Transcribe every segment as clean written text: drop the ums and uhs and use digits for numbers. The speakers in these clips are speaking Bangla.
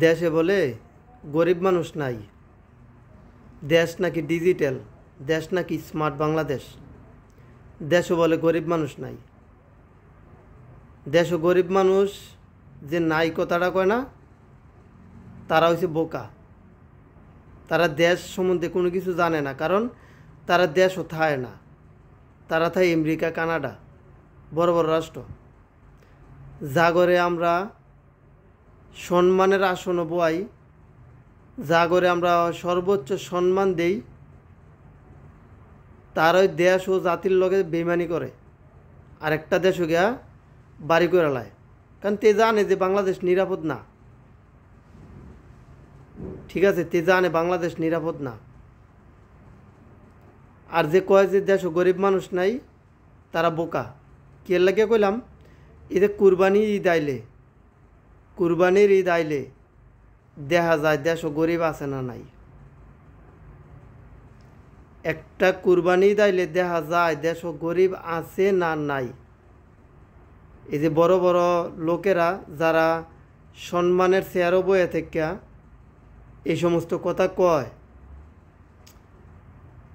দেশে বলে গরিব মানুষ নাই, দেশ নাকি ডিজিটাল, দেশ নাকি স্মার্ট বাংলাদেশ। দেশও বলে গরিব মানুষ নাই। দেশও গরিব মানুষ যে নাই কথাটা কয় না, তারা হচ্ছে বোকা। তারা দেশ সম্বন্ধে কোনো কিছু জানে না, কারণ তারা দেশও থায় না। তারা থায় আমেরিকা, কানাডা, বড় বড় রাষ্ট্র। জাগরে আমরা সম্মানের আসন বয়াই, জাগরে আমরা সর্বোচ্চ সম্মান দেই, তার ওই দেশ ও জাতির লগে বেইমানি করে আরেকটা দেশও গিয়া বাড়ি করে লায়। কারণ তে জানে যে বাংলাদেশ নিরাপদ না। ঠিক আছে, তে জানে বাংলাদেশ নিরাপদ না। আর যে কয় যে দেশও গরিব মানুষ নাই, তারা বোকা। কে লাগে কইলাম, এতে কুরবানি ঈদ আইলে, কুরবানির ঈদ আইলে দেখা যায় দেশও গরিব আছে না নাই। একটা কুরবানি ঈদ আইলে দেখা যায় দেশও গরিব আছে না নাই। এই যে বড় বড় লোকেরা যারা সম্মানের চেয়ারও বয়ে থেকে এই সমস্ত কথা কয়,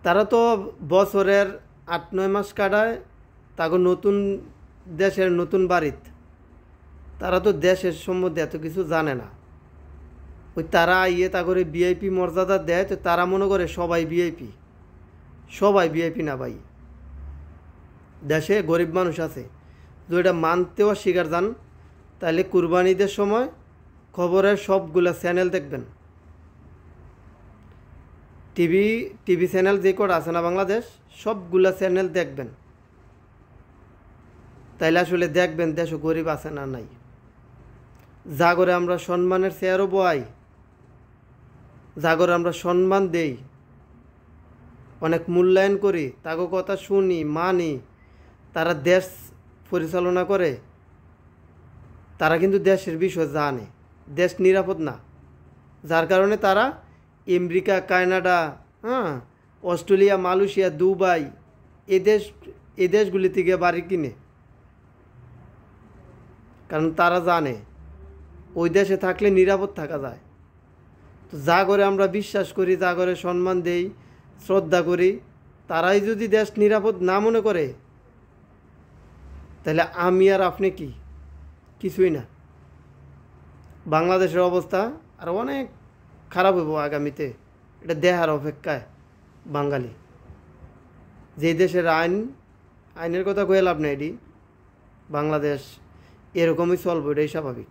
তারা তো বছরের ৮-৯ মাস কাটায় তাকে নতুন দেশের নতুন বাড়িত। তারা তো দেশের সম্বন্ধে এত কিছু জানে না। ওই তারা আইয়ে তা করে ভিআইপি মর্যাদা দেয়, তো তারা মনে করে সবাই ভিআইপি। সবাই ভিআইপি না ভাই। দেশে গরিব মানুষ আছে। যদি এটা মানতেও স্বীকার যান, তাহলে কুরবানিদের সময় খবরের সবগুলা চ্যানেল দেখবেন। টিভি চ্যানেল যে কটা আছে না বাংলাদেশ, সবগুলা চ্যানেল দেখবেন। তাইলে আসলে দেখবেন দেশও গরিব আছে না নাই। জাগরে আমরা সম্মানের চেয়ারও বয়াই, জাগরে আমরা সম্মান দেই, অনেক মূল্যায়ন করি, তাকে কথা শুনি, মানি। তারা দেশ পরিচালনা করে, তারা কিন্তু দেশের বিষয় জানে, দেশ নিরাপদ না। যার কারণে তারা America, Canada, Australia, Malaysia, Dubai এই দেশগুলি থেকে বাড়ি কিনে। কারণ তারা জানে ওই দেশে থাকলে নিরাপদ থাকা যায়। তো যা করে আমরা বিশ্বাস করি, যা করে সম্মান দেই, শ্রদ্ধা করি, তারাই যদি দেশ নিরাপদ না মনে করে, তাহলে আমি আর আপনি কি? কিছুই না। বাংলাদেশের অবস্থা আর অনেক খারাপ হইব আগামীতে, এটা দেখার অপেক্ষায় বাঙালি। যে দেশের আইনের কথা কয়ে লাভ নেই, বাংলাদেশ এরকমই চলবে, এটাই স্বাভাবিক।